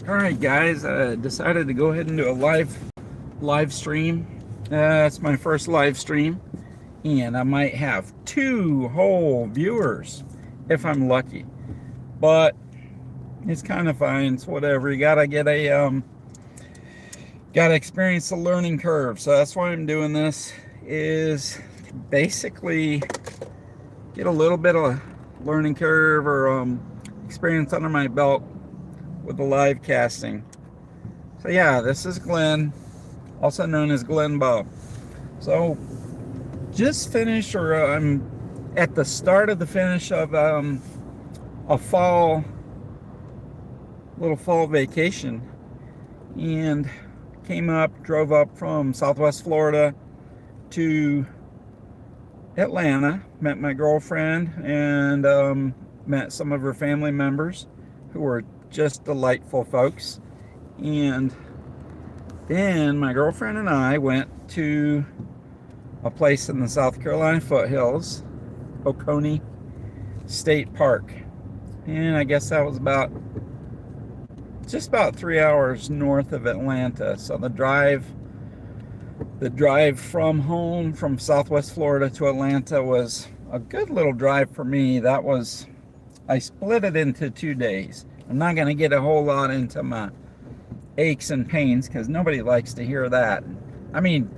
Alright guys, I decided to go ahead and do a live stream. It's my first live stream, and I might have 2 whole viewers if I'm lucky. But it's kind of fine. It's whatever. You gotta get a gotta experience the learning curve. So that's why I'm doing this, is basically get a little bit of learning curve or experience under my belt with the live casting. So yeah, this is Glenn, also known as GlennBob. So just finished, or I'm at the start of the finish of a little fall vacation, and drove up from Southwest Florida to Atlanta, met my girlfriend, and met some of her family members who were just delightful folks. And then my girlfriend and I went to a place in the South Carolina foothills, Oconee State Park, and I guess that was just about 3 hours north of Atlanta. So the drive from home from Southwest Florida to Atlanta was a good little drive for me. I split it into 2 days. I'm not going to get a whole lot into my aches and pains, because nobody likes to hear that. I mean,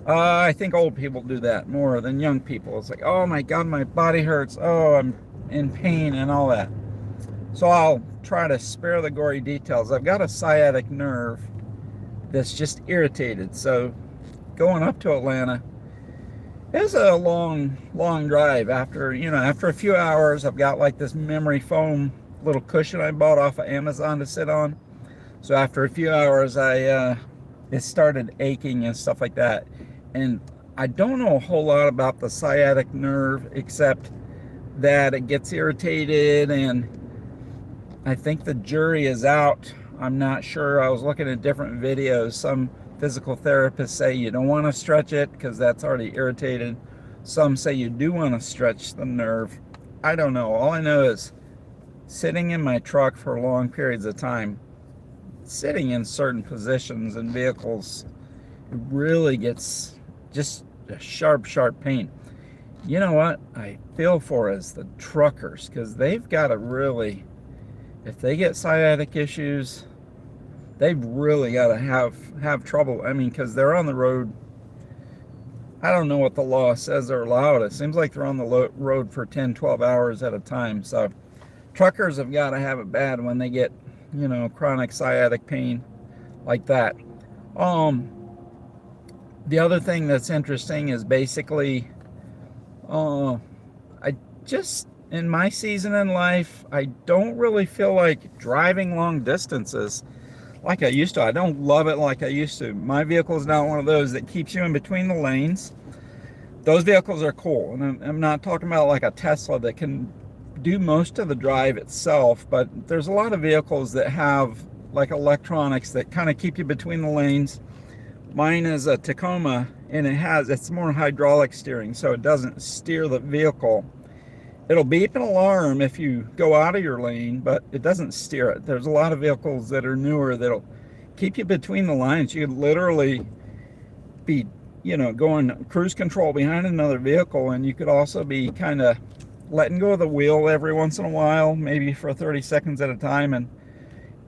I think old people do that more than young people. It's like, oh my God, my body hurts. Oh, I'm in pain and all that. So I'll try to spare the gory details. I've got a sciatic nerve that's just irritated. So going up to Atlanta, it was a long drive. After a few hours, I've got like this memory foam little cushion I bought off of Amazon to sit on. So after a few hours, it started aching and stuff like that. And I don't know a whole lot about the sciatic nerve, except that it gets irritated, and I think the jury is out. I'm not sure. I was looking at different videos. Some physical therapists say you don't want to stretch it because that's already irritated. Some say you do want to stretch the nerve. I don't know. All I know is sitting in my truck for long periods of time, sitting in certain positions in vehicles, it really gets just a sharp pain. You know what I feel for is the truckers, because they've got to really, if they get sciatic issues, they've really got to have trouble. I mean, because they're on the road. I don't know what the law says they're allowed. It seems like they're on the road for 10-12 hours at a time. So truckers have got to have it bad when they get, chronic sciatic pain like that. The other thing that's interesting is basically, in my season in life, I don't really feel like driving long distances like I used to. I don't love it like I used to. My vehicle is not one of those that keeps you in between the lanes. Those vehicles are cool, and I'm not talking about like a Tesla that can do most of the drive itself, but there's a lot of vehicles that have like electronics that kind of keep you between the lanes. Mine is a Tacoma, and it's more hydraulic steering, so it doesn't steer the vehicle. It'll beep an alarm if you go out of your lane, but it doesn't steer it. There's a lot of vehicles that are newer that'll keep you between the lines. You could literally be, going cruise control behind another vehicle, and you could also be kind of letting go of the wheel every once in a while, maybe for 30 seconds at a time,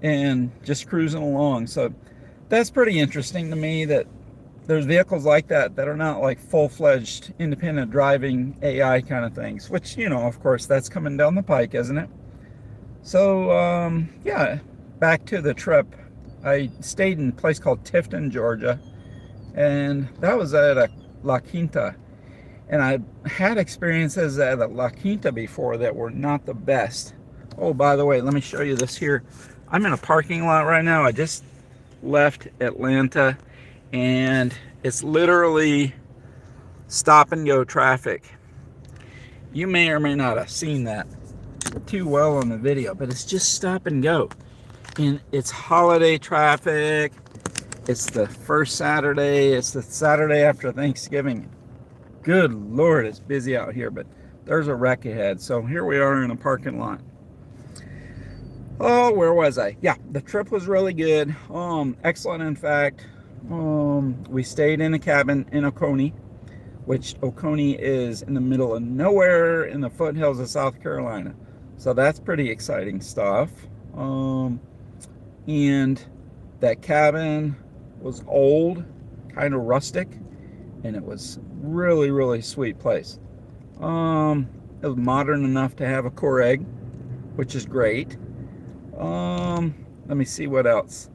and just cruising along. So that's pretty interesting to me, that there's vehicles like that are not like full-fledged independent driving AI kind of things, which, of course, that's coming down the pike, isn't it? So, yeah, back to the trip. I stayed in a place called Tifton, Georgia, and that was at a La Quinta. And I had experiences at a La Quinta before that were not the best. Oh, by the way, let me show you this here. I'm in a parking lot right now. I just left Atlanta, and it's literally stop and go traffic. You may or may not have seen that too well on the video, but it's just stop and go. And it's holiday traffic, It's the first Saturday. It's the Saturday after Thanksgiving. Good Lord, it's busy out here, but there's a wreck ahead. So here we are in a parking lot. Oh, where was I? Yeah, the trip was really good. Excellent, in fact. We stayed in a cabin in Oconee, which Oconee is in the middle of nowhere in the foothills of South Carolina. So that's pretty exciting stuff. And that cabin was old, kind of rustic, and it was really, really sweet place. It was modern enough to have a Keurig, which is great. Let me see what else.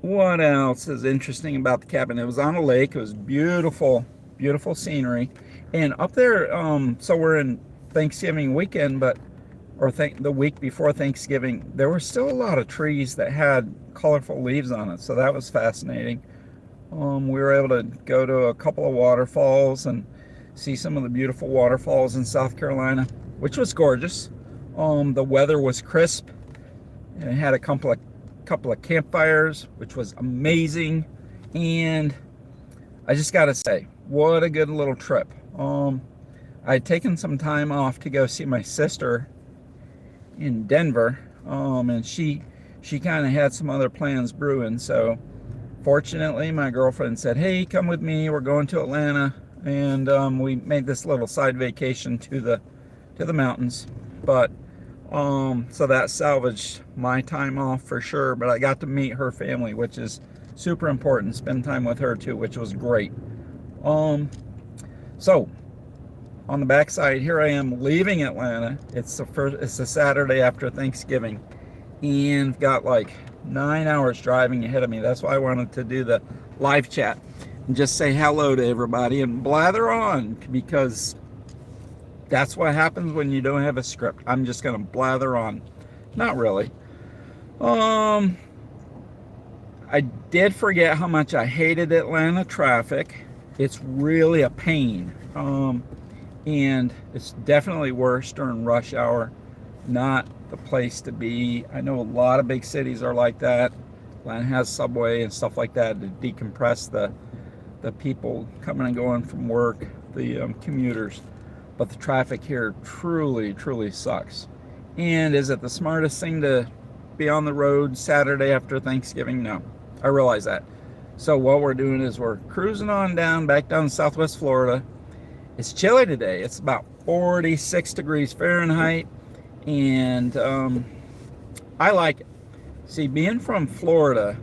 What else is interesting about the cabin? It was on a lake. It was beautiful, beautiful scenery. And up there, so we're in Thanksgiving weekend, but the week before Thanksgiving, there were still a lot of trees that had colorful leaves on it. So that was fascinating. We were able to go to a couple of waterfalls and see some of the beautiful waterfalls in South Carolina, which was gorgeous. The weather was crisp, and it had a couple of campfires, which was amazing. And I just got to say, what a good little trip. I had taken some time off to go see my sister in Denver, and she kind of had some other plans brewing. So fortunately, my girlfriend said, hey, come with me, we're going to Atlanta. And we made this little side vacation to the mountains. But so that salvaged my time off for sure. But I got to meet her family, which is super important. Spend time with her too, which was great. So on the backside, here I am leaving Atlanta. It's the Saturday after Thanksgiving, and got like 9 hours driving ahead of me. That's why I wanted to do the live chat and just say hello to everybody and blather on, because that's what happens when you don't have a script. I'm just gonna blather on. Not really. I did forget how much I hated Atlanta traffic. It's really a pain. And it's definitely worse during rush hour. Not the place to be. I know a lot of big cities are like that. Atlanta has subway and stuff like that to decompress the people coming and going from work, the commuters. But the traffic here truly, truly sucks. And is it the smartest thing to be on the road Saturday after Thanksgiving? No, I realize that. So what we're doing is we're cruising on back down to Southwest Florida. It's chilly today. It's about 46 degrees Fahrenheit. And I like it. See, being from Florida,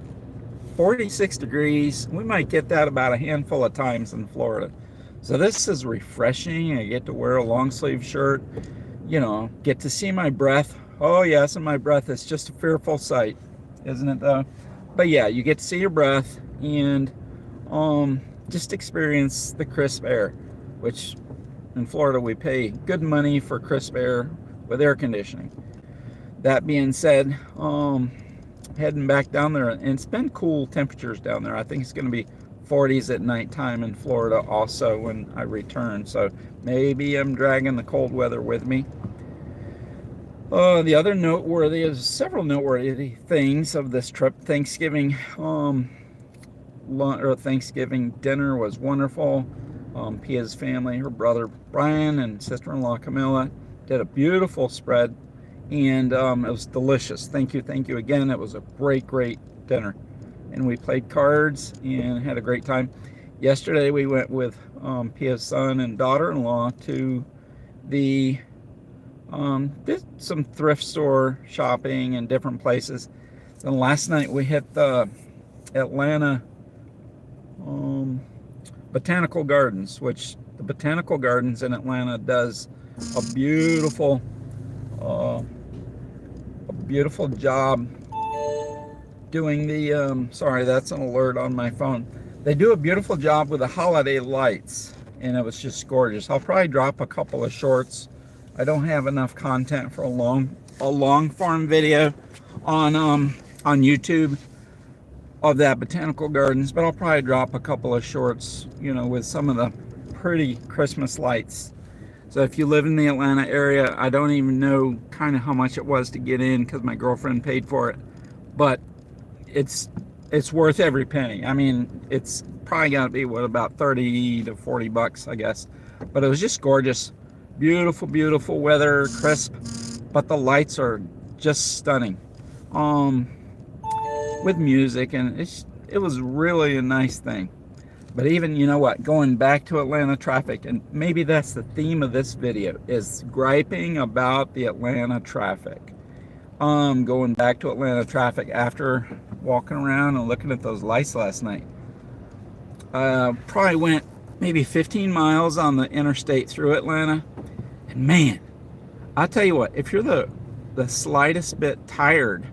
46 degrees, we might get that about a handful of times in Florida. So this is refreshing. I get to wear a long sleeve shirt, get to see my breath. Oh yes, and my breath is just a fearful sight, isn't it though? But yeah, you get to see your breath and just experience the crisp air, which in Florida we pay good money for crisp air with air conditioning. That being said, heading back down there, and it's been cool temperatures down there. I think it's going to be 40s at nighttime in Florida also when I return, so maybe I'm dragging the cold weather with me. The other there's several noteworthy things of this trip. Thanksgiving Thanksgiving dinner was wonderful. Pia's family, her brother Brian and sister-in-law Camilla, did a beautiful spread, and it was delicious. Thank you again. It was a great dinner, and we played cards and had a great time. Yesterday we went with Pia's son and daughter-in-law to did some thrift store shopping in different places. And last night we hit the Atlanta Botanical Gardens, which the Botanical Gardens in Atlanta does a beautiful job doing the sorry, that's an alert on my phone. They do a beautiful job with the holiday lights, and it was just gorgeous. I'll probably drop a couple of shorts. I don't have enough content for a long form video on YouTube of that Botanical Gardens, but I'll probably drop a couple of shorts, with some of the pretty Christmas lights. So if you live in the Atlanta area, I don't even know kind of how much it was to get in because my girlfriend paid for it, but it's worth every penny. I mean, it's probably got to be what, about 30 to 40 bucks, I guess. But it was just gorgeous. Beautiful, beautiful weather, crisp, but the lights are just stunning. With music, and it was really a nice thing. But even, you know what, going back to Atlanta traffic, and maybe that's the theme of this video, is griping about the Atlanta traffic. Going back to Atlanta traffic after walking around and looking at those lights last night. Probably went maybe 15 miles on the interstate through Atlanta. And man, I'll tell you what, if you're the slightest bit tired,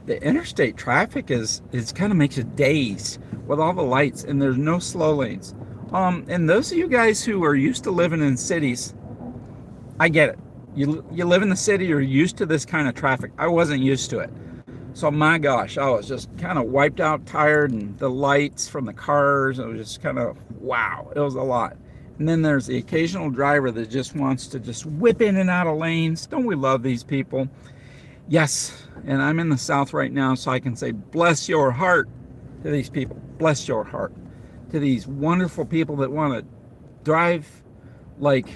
the interstate traffic is kind of makes you dazed with all the lights, and there's no slow lanes. And those of you guys who are used to living in cities, I get it. You live in the city, you're used to this kind of traffic. I wasn't used to it. So my gosh, I was just kind of wiped out, tired, and the lights from the cars, it was just kind of, wow, it was a lot. And then there's the occasional driver that just wants to just whip in and out of lanes. Don't we love these people? Yes, and I'm in the South right now, so I can say, bless your heart to these people. Bless your heart to these wonderful people that want to drive like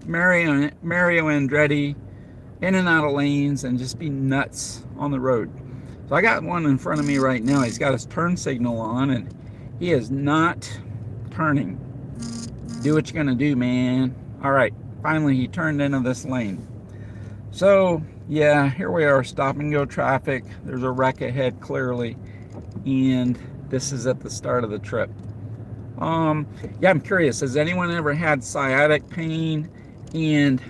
Mario Andretti in and out of lanes and just be nuts on the road. So I got one in front of me right now. He's got his turn signal on, and he is not turning. Do what you're gonna do, man. All right, finally he turned into this lane. So yeah, here we are, stop and go traffic. There's a wreck ahead clearly, and this is at the start of the trip. Yeah, I'm curious, has anyone ever had sciatic pain? And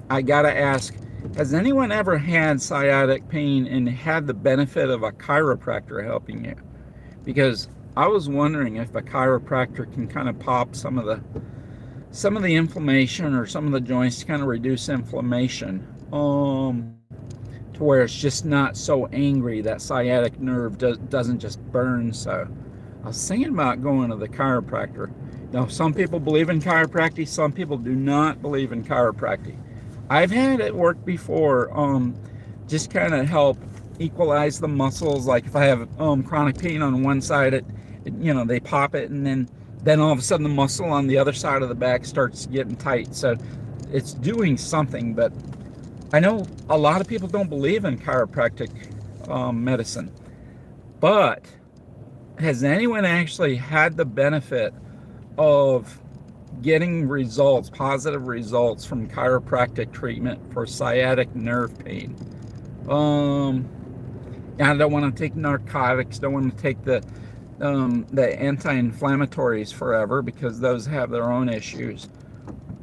I gotta ask, has anyone ever had sciatic pain and had the benefit of a chiropractor helping you? Because I was wondering if a chiropractor can kind of pop some of the inflammation, or some of the joints to kind of reduce inflammation, to where it's just not so angry, that sciatic nerve doesn't just burn. So I was thinking about going to the chiropractor. Now, some people believe in chiropractic, some people do not believe in chiropractic. I've had it work before, just kind of help equalize the muscles. Like if I have chronic pain on one side, they pop it, and then all of a sudden the muscle on the other side of the back starts getting tight. So it's doing something. But I know a lot of people don't believe in chiropractic medicine. But has anyone actually had the benefit of getting results, positive results from chiropractic treatment for sciatic nerve pain? I don't want to take narcotics, don't want to take the anti-inflammatories forever, because those have their own issues.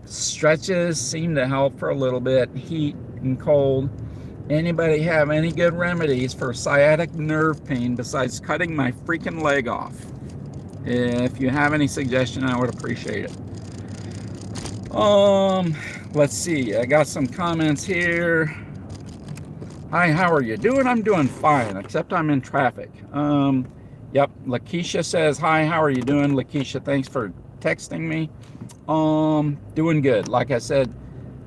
Stretches seem to help for a little bit, heat and cold. Anybody have any good remedies for sciatic nerve pain besides cutting my freaking leg off? If you have any suggestion, I would appreciate it. Let's see, I got some comments here. Hi, how are you doing? I'm doing fine, except I'm in traffic. Yep, Lakeisha says, hi, how are you doing? Lakeisha, thanks for texting me. Doing good. Like I said,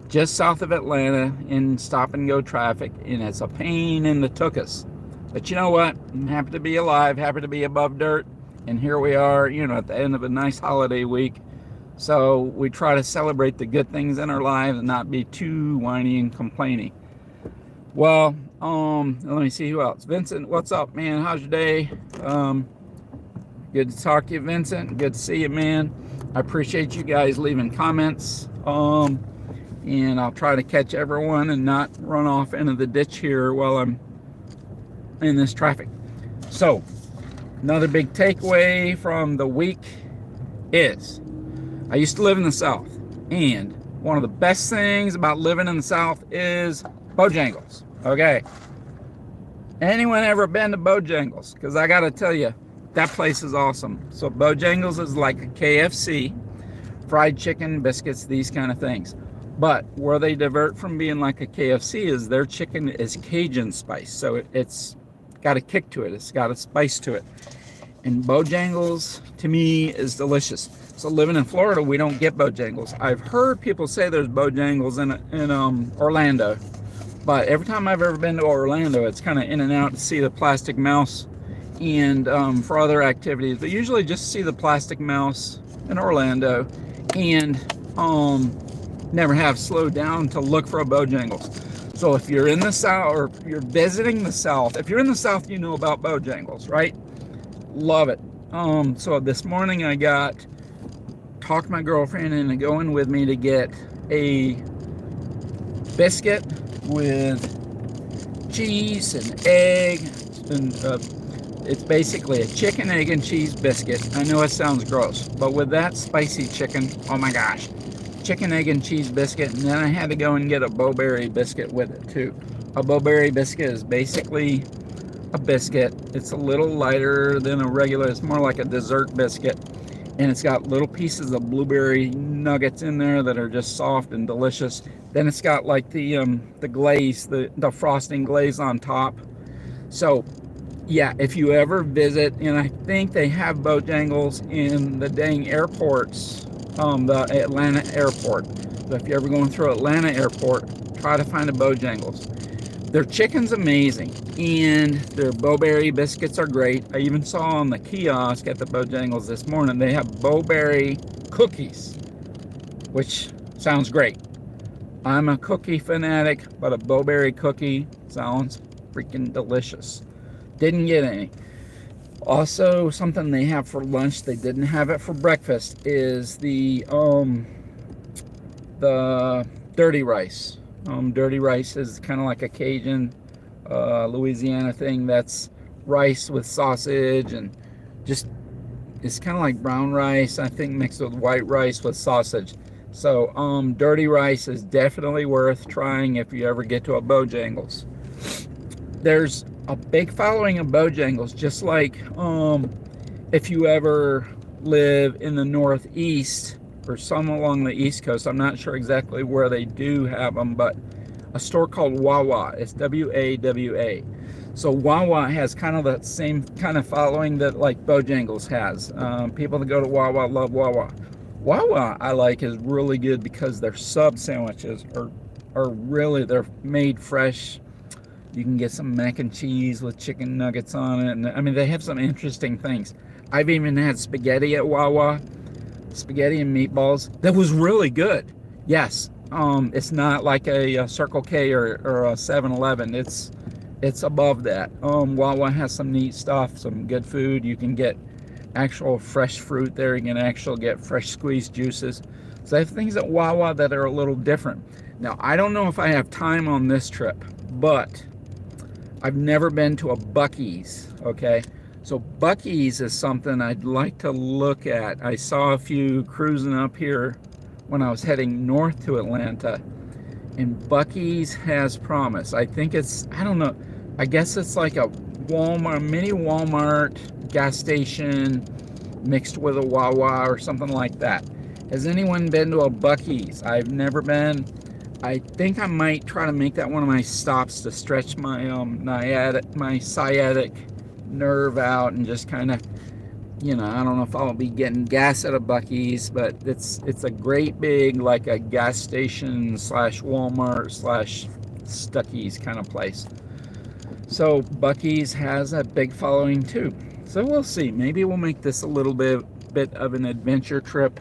just south of Atlanta in stop and go traffic, and it's a pain in the tuchus. But you know what? I'm happy to be alive, happy to be above dirt. And here we are, at the end of a nice holiday week. So we try to celebrate the good things in our lives and not be too whiny and complaining. Well, let me see who else. Vincent, what's up, man? How's your day? Good to talk to you, Vincent. Good to see you, man. I appreciate you guys leaving comments. And I'll try to catch everyone and not run off into the ditch here while I'm in this traffic. So, another big takeaway from the week is, I used to live in the South, and one of the best things about living in the South is Bojangles. Okay. Anyone ever been to Bojangles? Because I got to tell you, that place is awesome. So Bojangles is like a KFC, fried chicken, biscuits, these kind of things. But where they divert from being like a KFC is their chicken is Cajun spice. So it's got a kick to it. It's got a spice to it. And Bojangles, to me, is delicious. So living in Florida, we don't get Bojangles. I've heard people say there's Bojangles in Orlando. But every time I've ever been to Orlando, it's kind of in and out to see the plastic mouse and for other activities, but usually just see the plastic mouse in Orlando, and never have slowed down to look for a Bojangles. So if you're in the South, or you're visiting the South, if you're in the South, you know about Bojangles, right? Love it. So this morning I talked my girlfriend into going with me to get a biscuit with cheese and egg, and it's basically a chicken, egg, and cheese biscuit. I know it sounds gross, but with that spicy chicken, oh my gosh. Chicken, egg, and cheese biscuit, and then I had to go and get a Bo-Berry biscuit with it too. A Bo-Berry biscuit is basically a biscuit. It's a little lighter than a regular, it's more like a dessert biscuit, and it's got little pieces of blueberry nuggets in there that are just soft and delicious. Then it's got like the glaze, the frosting glaze on top. So yeah, if you ever visit, and I think they have Bojangles in the dang airports, the Atlanta airport. So if you're ever going through Atlanta airport, try to find a Bojangles. Their chicken's amazing, and their Bo-Berry biscuits are great. I even saw on the kiosk at the Bojangles this morning, they have Bo-Berry cookies, which sounds great. I'm a cookie fanatic, but a Bo-Berry cookie sounds freaking delicious. Didn't get any. Also, something they have for lunch, they didn't have it for breakfast, is the dirty rice. Dirty rice is kind of like a Cajun, Louisiana thing. That's rice with sausage, and just, it's kind of like brown rice, I think, mixed with white rice with sausage. So dirty rice is definitely worth trying if you ever get to a Bojangles. There's a big following of Bojangles, just like if you ever live in the Northeast or some along the East Coast. I'm not sure exactly where they do have them, but a store called Wawa. It's W-A-W-A. So Wawa has kind of that same kind of following that like Bojangles has. People that go to Wawa love Wawa. Wawa, I like, is really good because their sub sandwiches are really, they're made fresh. You can get some mac and cheese with chicken nuggets on it. And I mean, they have some interesting things. I've even had spaghetti at Wawa, spaghetti and meatballs. That was really good. Yes, it's not like a Circle K or a 7-Eleven. It's above that. Wawa has some neat stuff, some good food. You can get actual fresh fruit there. You can actually get fresh squeezed juices. So they have things at Wawa that are a little different. Now, I don't know if I have time on this trip, but I've never been to a Buc-ee's, okay? So Buc-ee's is something I'd like to look at. I saw a few cruising up here when I was heading north to Atlanta, and Buc-ee's has promise. I think it's, I don't know, I guess it's like a Walmart, mini Walmart gas station mixed with a Wawa or something like that. Has anyone been to a Buc-ee's? I've never been. I think I might try to make that one of my stops to stretch my my sciatic nerve out, and just kind of, you know, I don't know if I'll be getting gas at a Buc-ee's, but it's a great big, like a gas station slash Walmart slash Stuckey's kind of place. So Buc-ee's has a big following too. So we'll see. Maybe we'll make this a little bit of an adventure trip.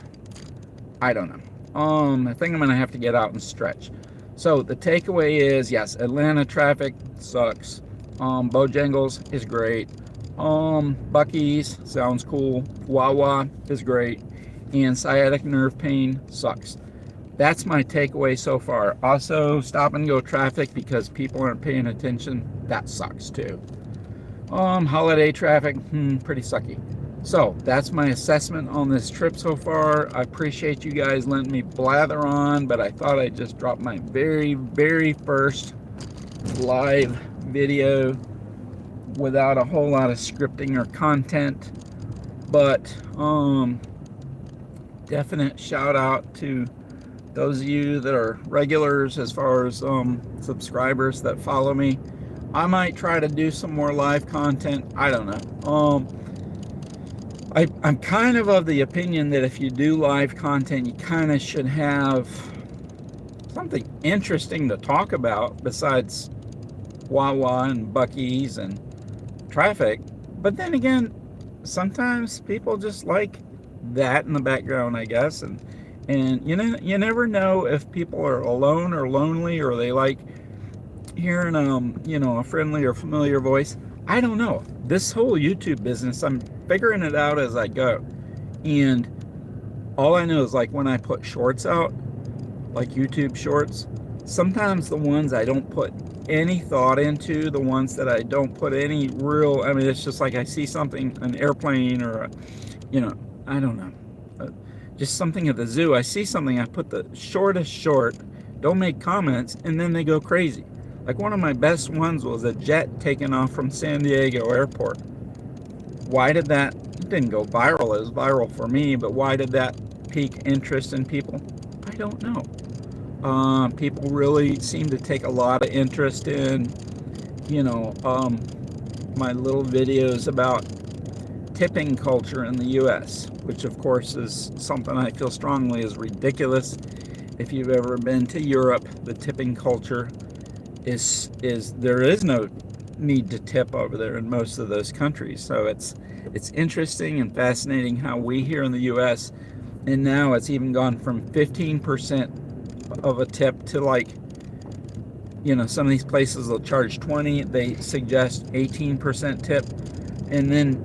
I don't know. I think I'm gonna have to get out and stretch. So the takeaway is, yes, Atlanta traffic sucks. Bojangles is great. Buc-ee's sounds cool. Wawa is great. And sciatic nerve pain sucks. That's my takeaway so far. Also, stop and go traffic because people aren't paying attention. That sucks too. Holiday traffic, pretty sucky. So that's my assessment on this trip so far. I appreciate you guys letting me blather on, but I thought I'd just drop my very, very first live video without a whole lot of scripting or content. But definite shout out to those of you that are regulars, as far as subscribers that follow me. I might try to do some more live content. I don't know. I'm kind of the opinion that if you do live content, you kind of should have something interesting to talk about besides Wawa and Buc-ee's and traffic. But then again, sometimes people just like that in the background, I guess. And you know, you never know if people are alone or lonely, or they like hearing you know, a friendly or familiar voice. I don't know. This whole YouTube business, I'm figuring it out as I go. And all I know is, like, when I put shorts out, like YouTube shorts, sometimes the ones I don't put any thought into, the ones that I don't put any real, I mean, it's just like I see something, an airplane or a, you know, I don't know, just something at the zoo. I see something, I put the shortest short, don't make comments, and then they go crazy. Like, one of my best ones was a jet taking off from San Diego airport. Why did that, it didn't go viral, it was viral for me, but why did that pique interest in people? I don't know. People really seem to take a lot of interest in, you know, my little videos about tipping culture in the US, which of course is something I feel strongly is ridiculous. If you've ever been to Europe, the tipping culture is there is no need to tip over there in most of those countries. So it's interesting and fascinating how we here in the US, and now it's even gone from 15% of a tip to, like, you know, some of these places will charge 20, they suggest 18% tip. And then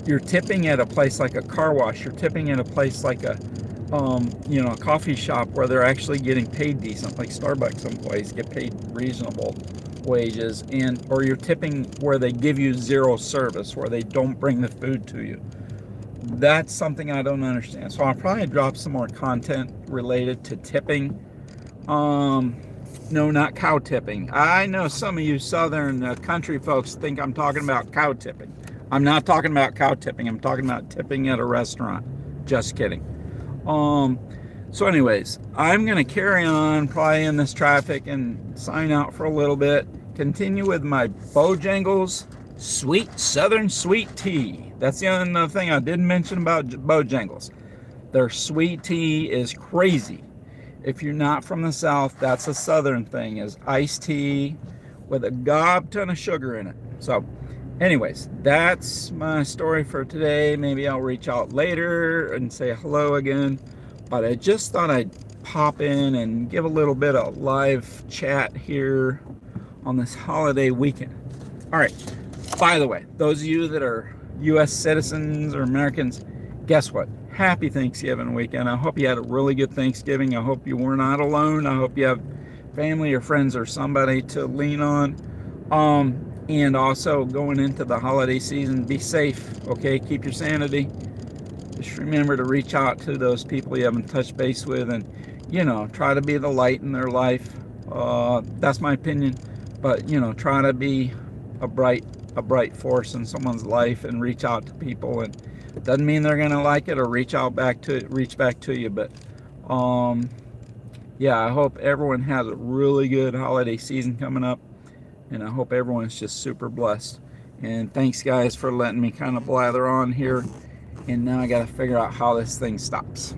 you're tipping at a place like a car wash, you're tipping at a place like a you know, a coffee shop where they're actually getting paid decent, like Starbucks employees get paid reasonable wages, and or you're tipping where they give you zero service, where they don't bring the food to you. That's something I don't understand. So I'll probably drop some more content related to tipping. No, not cow tipping. I know some of you southern country folks think I'm talking about cow tipping. I'm not talking about cow tipping. I'm talking about tipping at a restaurant. Just kidding. So anyways, I'm gonna carry on probably in this traffic and sign out for a little bit. Continue with my Bojangles sweet southern sweet tea. That's the other thing I didn't mention about Bojangles. Their sweet tea is crazy. If you're not from the South, that's a Southern thing, is iced tea with a gob ton of sugar in it. So anyways, that's my story for today. Maybe I'll reach out later and say hello again. But I just thought I'd pop in and give a little bit of live chat here on this holiday weekend. All right, by the way, those of you that are U.S. citizens or Americans, guess what? Happy Thanksgiving weekend. I hope you had a really good Thanksgiving. I hope you were not alone. I hope you have family or friends or somebody to lean on. And also, going into the holiday season, be safe, okay? Keep your sanity. Just remember to reach out to those people you haven't touched base with, and, you know, try to be the light in their life. That's my opinion. But, you know, try to be a bright force in someone's life and reach out to people. And it doesn't mean they're gonna like it or reach back to you, but yeah, I hope everyone has a really good holiday season coming up, and I hope everyone's just super blessed. And thanks, guys, for letting me kind of blather on here. And now I got to figure out how this thing stops.